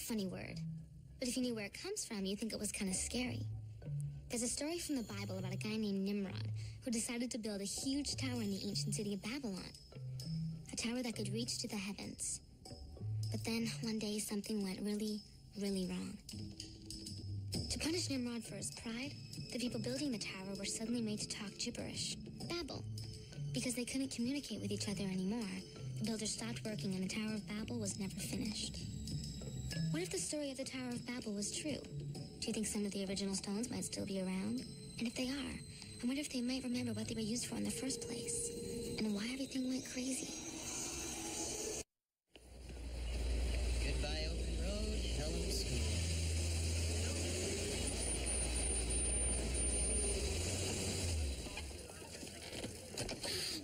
funny word. But if you knew where it comes from, you'd think it was kind of scary. There's a story from the Bible about a guy named Nimrod who decided to build a huge tower in the ancient city of Babylon. A tower that could reach to the heavens. But then, one day, something went really, really wrong. To punish Nimrod for his pride, the people building the tower were suddenly made to talk gibberish, Babel. Because they couldn't communicate with each other anymore, the builders stopped working and the Tower of Babel was never finished. What if the story of the Tower of Babel was true? Do you think some of the original stones might still be around? And if they are, I wonder if they might remember what they were used for in the first place, and why everything went crazy. Goodbye, open road. Hello, school.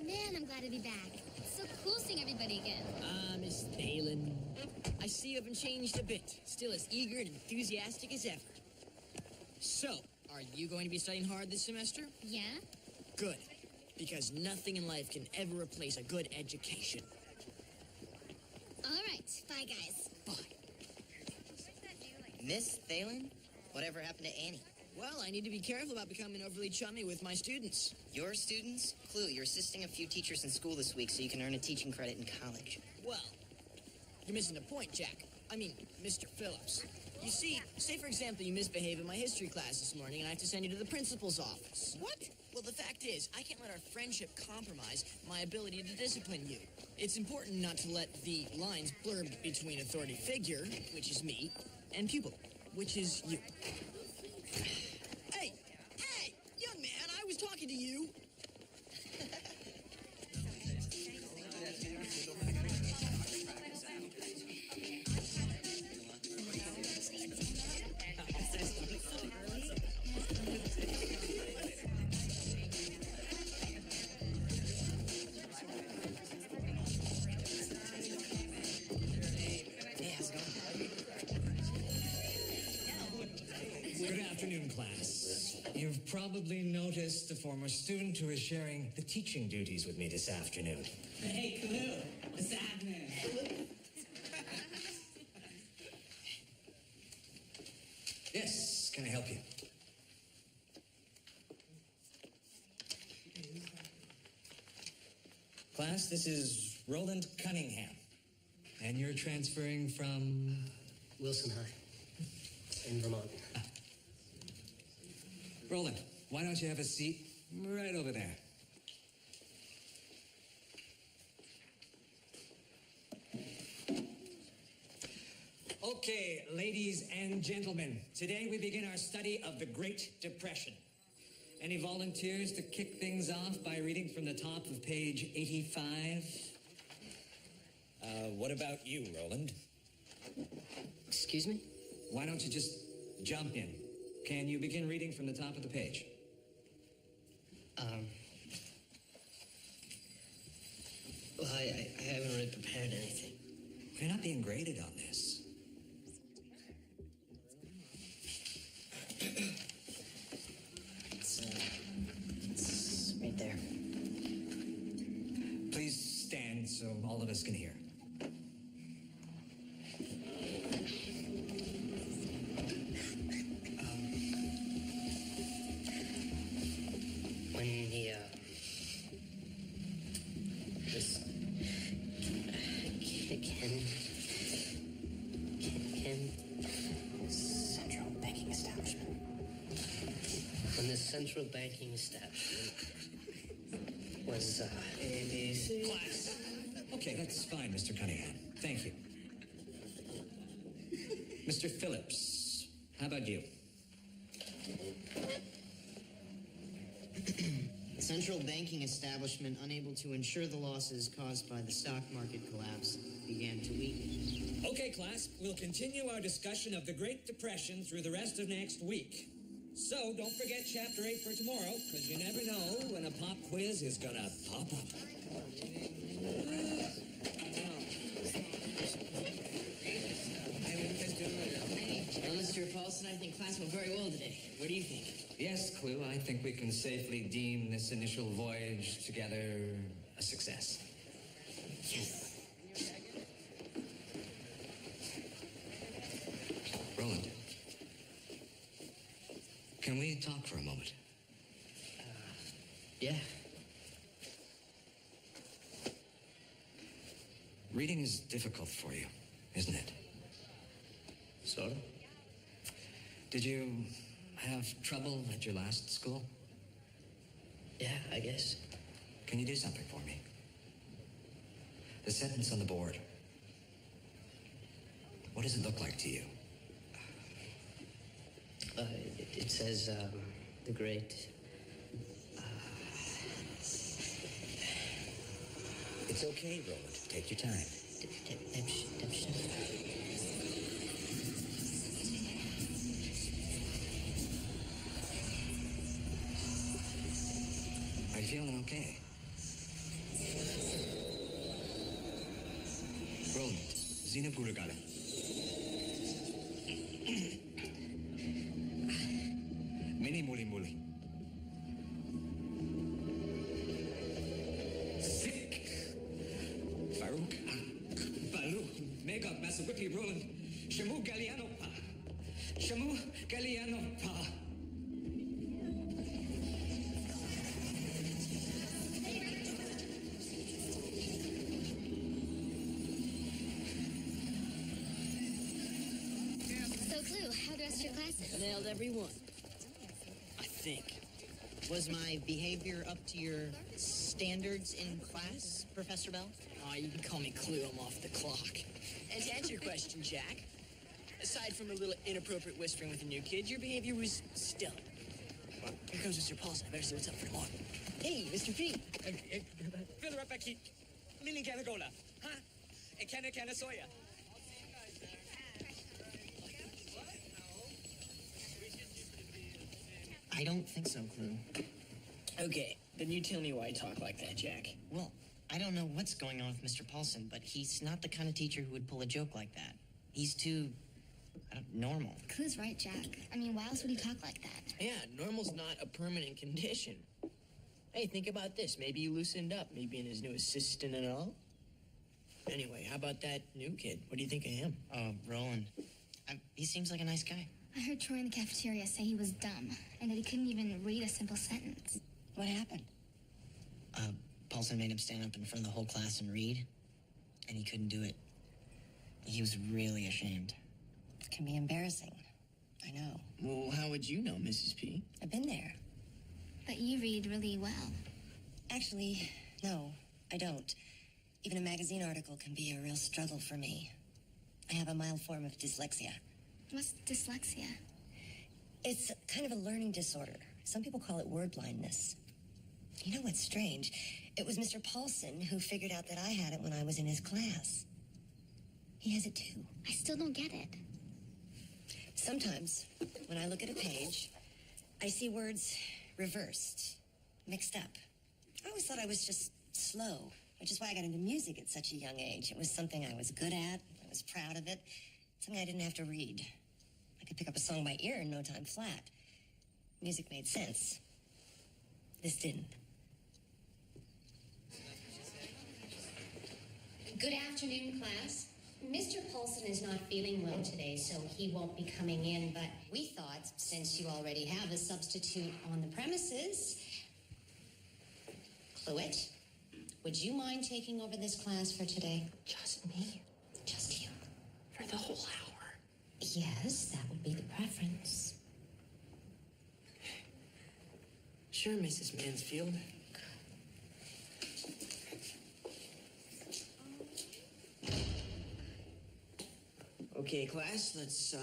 Man, I'm glad to be back. It's so cool seeing everybody again. Miss Thalen. I see you haven't changed a bit. Still as eager and enthusiastic as ever. So, are you going to be studying hard this semester? Yeah? Good. Because nothing in life can ever replace a good education. All right. Bye, guys. Bye. Miss Thalen? Whatever happened to Annie? Well, I need to be careful about becoming overly chummy with my students. Your students? Clue, you're assisting a few teachers in school this week so you can earn a teaching credit in college. Well, you're missing the point, Jack. I mean, Mr. Phillips. You see, say for example you misbehave in my history class this morning and I have to send you to the principal's office. What? Well, the fact is, I can't let our friendship compromise my ability to discipline you. It's important not to let the lines blur between authority figure, which is me, and pupil, which is you. Hey, young man, I was talking to you. Good afternoon, class. You've probably noticed a former student who is sharing the teaching duties with me this afternoon. Hey, Clue, what's happening? Yes, can I help you? Class, this is Roland Cunningham. And you're transferring from? Wilson High in Vermont. Roland, why don't you have a seat right over there? Okay, ladies and gentlemen, today we begin our study of the Great Depression. Any volunteers to kick things off by reading from the top of page 85? What about you, Roland? Excuse me? Why don't you just jump in? Can you begin reading from the top of the page? Well, I haven't really prepared anything. You're not being graded on this. It's right there. Please stand so all of us can hear. When this central banking establishment. When this central banking establishment was, ABC. Class. Okay, that's fine, Mr. Cunningham. Thank you. Mr. Phillips, how about you? The central banking establishment, unable to insure the losses caused by the stock market collapse, began to weaken. Okay, class, we'll continue our discussion of the Great Depression through the rest of next week. So don't forget Chapter 8 for tomorrow, because you never know when a pop quiz is gonna pop up. Well, Mr. Paulson, I think class went very well today. What do you think? Yes, Clue, I think we can safely deem this initial voyage together a success. Yes. Roland, can we talk for a moment? Yeah. Reading is difficult for you, isn't it? Sort of. Did you have trouble at your last school? Yeah, I guess. Can you do something for me? The sentence on the board. What does it look like to you? It says, the great... It's okay, Roland. Take your time. Redemption. Are you feeling okay? Roland, Zina Gurugala. Mini muli muli. Sick. Farouk. Balu. Mega Masawiki Roland. Shamu Galliano Pa. Shamu Galliano Pa. So, Clue, how the rest of your classes? Nailed every one. I think. Was my behavior up to your standards in class, Professor Bell? Oh, you can call me Clue. I'm off the clock. And to answer your question, Jack, aside from a little inappropriate whispering with a new kid, your behavior was stellar. Well, here comes Mr. Paulson. I better see what's up for tomorrow. Hey, Mr. P. Fill her up back. Mini Canagola. Huh? And Cana Soya. I don't think so, Clue. Okay, then you tell me why you talk like that, Jack. Well, I don't know what's going on with Mr. Paulson, but he's not the kind of teacher who would pull a joke like that. He's too, normal. Clue's right, Jack. I mean, why else would he talk like that? Yeah, normal's not a permanent condition. Hey, think about this. Maybe you loosened up, me being his new assistant and all. Anyway, how about that new kid? What do you think of him? Roland. He seems like a nice guy. I heard Troy in the cafeteria say he was dumb and that he couldn't even read a simple sentence. What happened? Paulson made him stand up in front of the whole class and read, and he couldn't do it. He was really ashamed. It can be embarrassing. I know. Well, how would you know, Mrs. P? I've been there. But you read really well. Actually, no, I don't. Even a magazine article can be a real struggle for me. I have a mild form of dyslexia. What's dyslexia? It's kind of a learning disorder. Some people call it word blindness. You know what's strange? It was Mr. Paulson who figured out that I had it when I was in his class. He has it too. I still don't get it. Sometimes, when I look at a page, I see words reversed, mixed up. I always thought I was just slow, which is why I got into music at such a young age. It was something I was good at. I was proud of it. Something I didn't have to read. I could pick up a song by ear in no time flat. Music made sense. This didn't. Good afternoon, class. Mr. Paulson is not feeling well today, so he won't be coming in, but we thought, since you already have a substitute on the premises, Cluet, would you mind taking over this class for today? Just me? Just you. For the whole hour? Yes, that would be the preference. Sure, Mrs. Mansfield. Okay, class, let's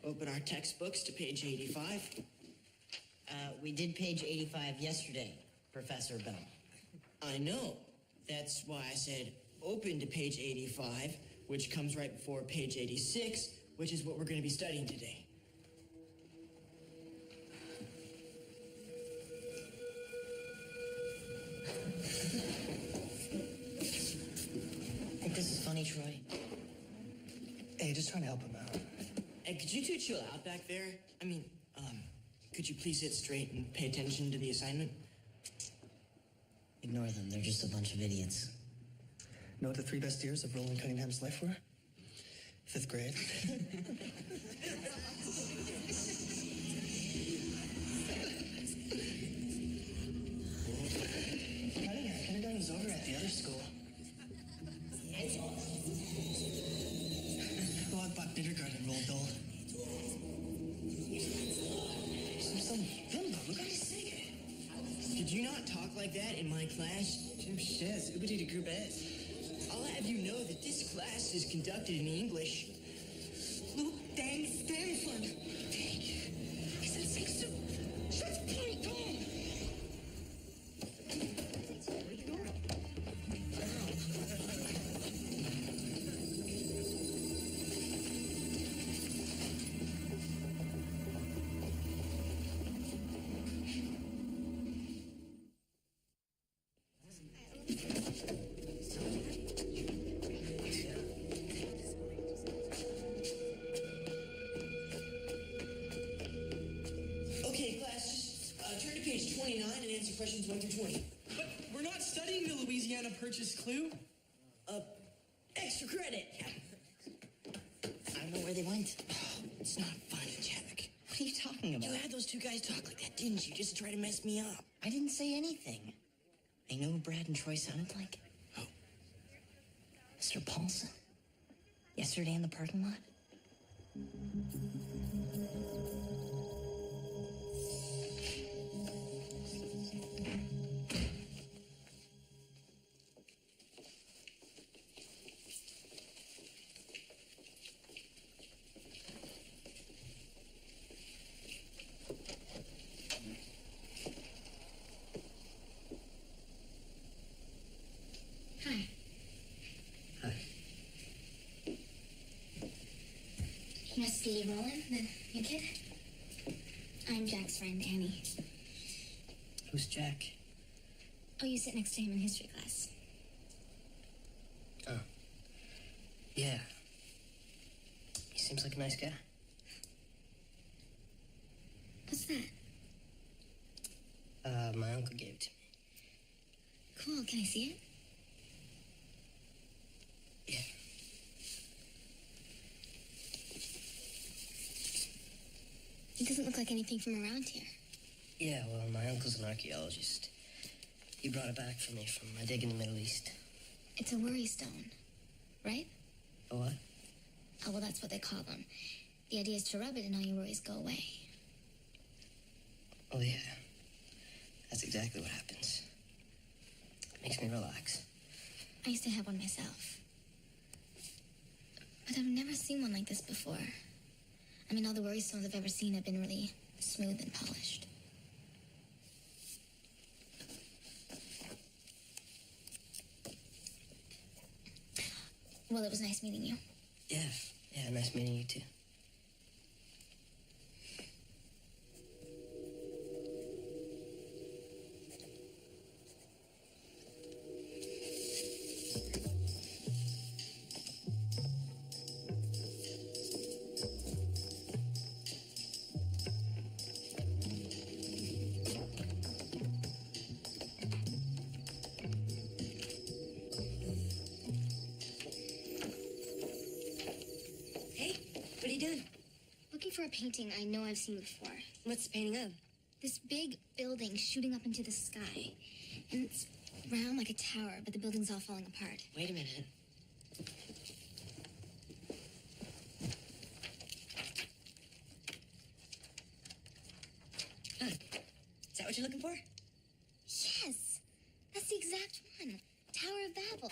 open our textbooks to page 85. We did page 85 yesterday, Professor Bell. I know. That's why I said open to page 85, which comes right before page 86, which is what we're going to be studying today. Think this is funny, Troy? Hey, just trying to help him out. Hey, could you two chill out back there? I mean, could you please sit straight and pay attention to the assignment? Ignore them. They're just a bunch of idiots. know what the 3 best years of Roland Cunningham's life were? 5th grade. Kindergarten was over at the other school. Well, I thought kindergarten rolled dull. Some bimbo, look at me singing. Did you not talk like that in my class? Jim Shiz, Ubidi to Group S. I'll have you know that this class is conducted in English. Luke Dang Stanford. He said 6-2. Shut point, come on. Okay, class, just turn to page 29 and answer questions 1 through 20. But we're not studying the Louisiana Purchase clue. Extra credit. I don't know where they went. It's not fun, Jack. What are you talking about? You had those 2 guys talk like that, didn't you? Just to try to mess me up. I didn't say anything. I know who Brad and Troy sounded like. Oh. Mr. Paulson. Yesterday in the parking lot. Hi. Hi. You must be Roland, the new kid? I'm Jack's friend, Annie. Who's Jack? Oh, you sit next to him in history class. Oh. Yeah. He seems like a nice guy. What's that? My uncle gave it to me. Cool, can I see it? Yeah. It doesn't look like anything from around here. Yeah, well, my uncle's an archaeologist. He brought it back for me from my dig in the Middle East. It's a worry stone, right? A what? Oh, well, that's what they call them. The idea is to rub it and all your worries go away. Oh, yeah. That's exactly what happens. Makes me relax. I used to have one myself. But I've never seen one like this before. I mean, all the worry stones I've ever seen have been really smooth and polished. Well, it was nice meeting you. Yeah, nice meeting you too. What are you doing? Looking for a painting I know I've seen before. What's the painting of? This big building shooting up into the sky. And it's round like a tower, but the building's all falling apart. Wait a minute. Huh. Is that what you're looking for? Yes! That's the exact one. Tower of Babel.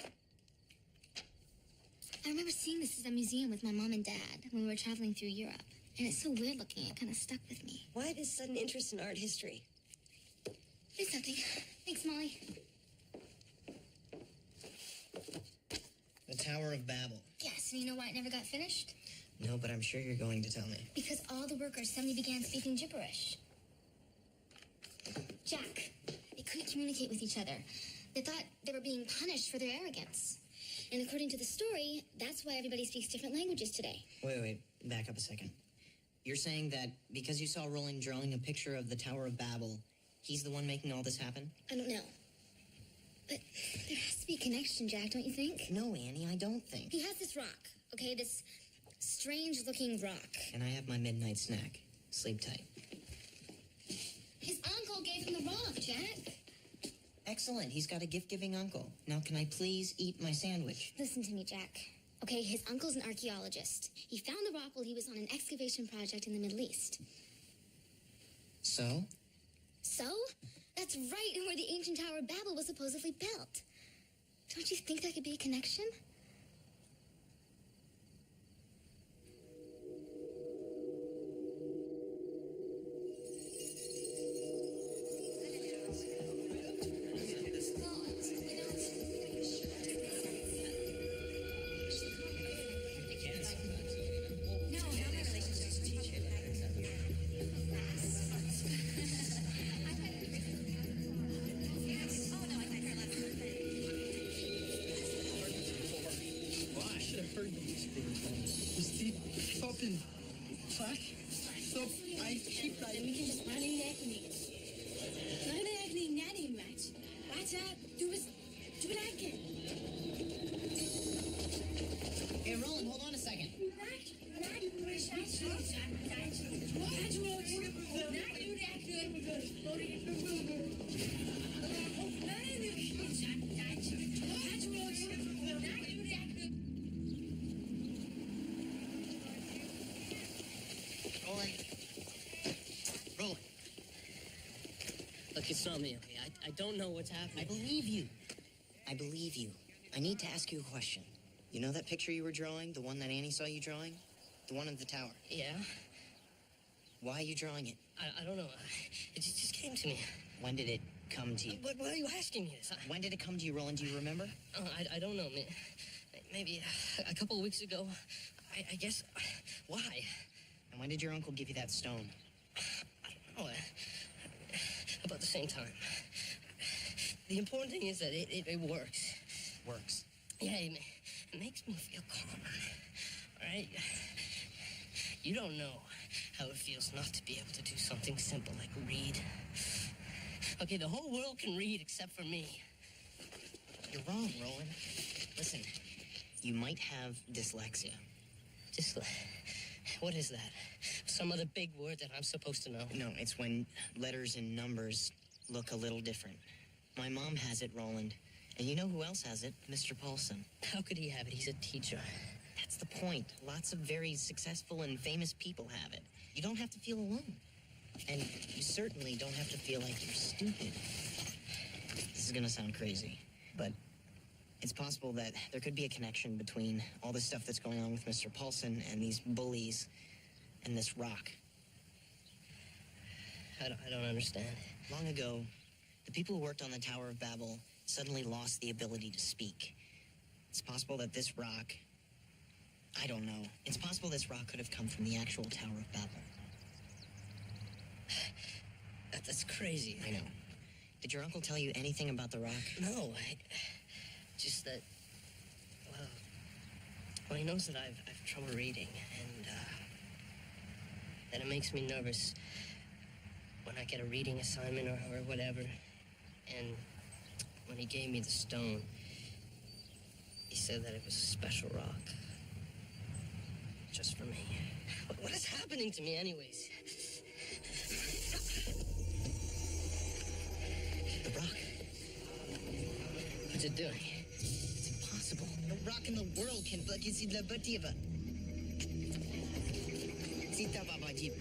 I remember seeing this at a museum with my mom and dad when we were traveling through Europe. And it's so weird looking, it kind of stuck with me. Why this sudden interest in art history? It's nothing. Thanks, Molly. The Tower of Babel. Yes, and you know why it never got finished? No, but I'm sure you're going to tell me. Because all the workers suddenly began speaking gibberish. Jack, they couldn't communicate with each other. They thought they were being punished for their arrogance. And according to the story, that's why everybody speaks different languages today. Wait, back up a second. You're saying that because you saw Roland drawing a picture of the Tower of Babel, he's the one making all this happen? I don't know. But there has to be a connection, Jack, don't you think? No, Annie, I don't think. He has this rock, okay? This strange-looking rock. And I have my midnight snack. Sleep tight. His uncle gave him the rock, Jack. Excellent. He's got a gift-giving uncle. Now, can I please eat my sandwich? Listen to me, Jack. Okay, his uncle's an archaeologist. He found the rock while he was on an excavation project in the Middle East. So? So? That's right where the ancient Tower of Babel was supposedly built. Don't you think there could be a connection? So I keep like... We can just run in there and match. Watch out. Do it again. Hey, Roland, hold on a second. Roland. Look, it's not me, okay? I don't know what's happening. I believe you. I believe you. I need to ask you a question. You know that picture you were drawing? The one that Annie saw you drawing? The one of the tower. Yeah? Why are you drawing it? I don't know. It just came to me. When did it come to you? Why are you asking me this? When did it come to you, Roland? Do you remember? I don't know. Maybe a couple of weeks ago. I guess. Why? And when did your uncle give you that stone? I don't know. About the same time. The important thing is that it works. Works? Yeah, it makes me feel calmer. All right? You don't know how it feels not to be able to do something simple like read. Okay, the whole world can read except for me. You're wrong, Roland. Listen, you might have dyslexia. What is that? Some other big word that I'm supposed to know? No, it's when letters and numbers look a little different. My mom has it, Roland. And you know who else has it? Mr. Paulson. How could he have it? He's a teacher. That's the point. Lots of very successful and famous people have it. You don't have to feel alone. And you certainly don't have to feel like you're stupid. This is gonna sound crazy, but it's possible that there could be a connection between all the stuff that's going on with Mr. Paulson and these bullies and this rock. I don't understand. Long ago, the people who worked on the Tower of Babel suddenly lost the ability to speak. It's possible that this rock... I don't know. It's possible this rock could have come from the actual Tower of Babel. That's crazy. I know. Did your uncle tell you anything about the rock? No, just that... Well, he knows that I've trouble reading, and that it makes me nervous when I get a reading assignment or whatever. And when he gave me the stone, he said that it was a special rock. Just for me. What is happening to me anyways? The rock. What's it doing? It's impossible. No rock in the world can block you the bativa. Sita babajib.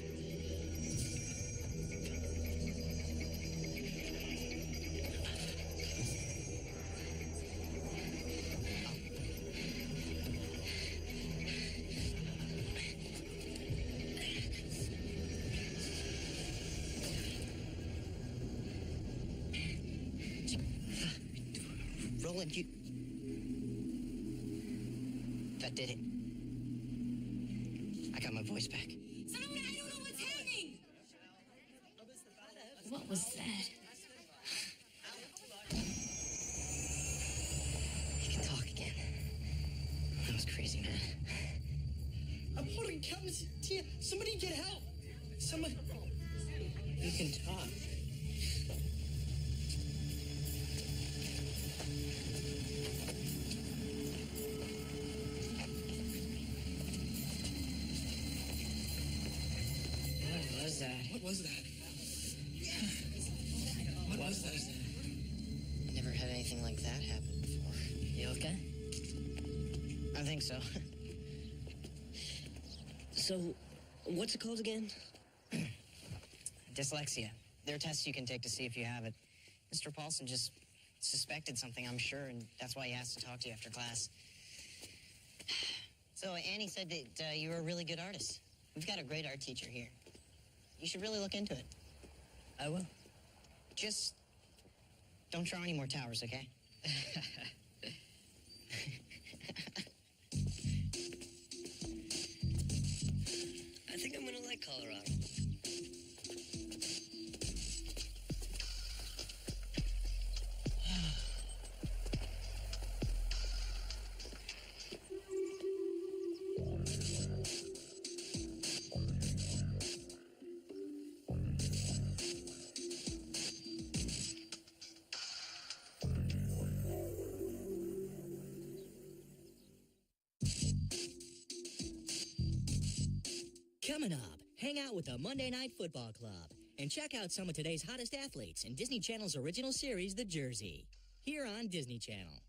Roland, you... That did it. I got my voice back. Someone, I don't know what's happening. What was that? He can talk again. That was crazy, man. I'm holding cameras here. Somebody get help. Somebody... You can talk. that? What was that? What was that? I never had anything like that happen before. You okay? I think so. So, what's it called again? Dyslexia. There are tests you can take to see if you have it. Mr. Paulson just suspected something, I'm sure, and that's why he asked to talk to you after class. So Annie said that you were a really good artist. We've got a great art teacher here. You should really look into it. I will. Just don't draw any more towers, okay? I think I'm gonna like Colorado. Coming up, hang out with the Monday Night Football Club and check out some of today's hottest athletes in Disney Channel's original series, The Jersey, here on Disney Channel.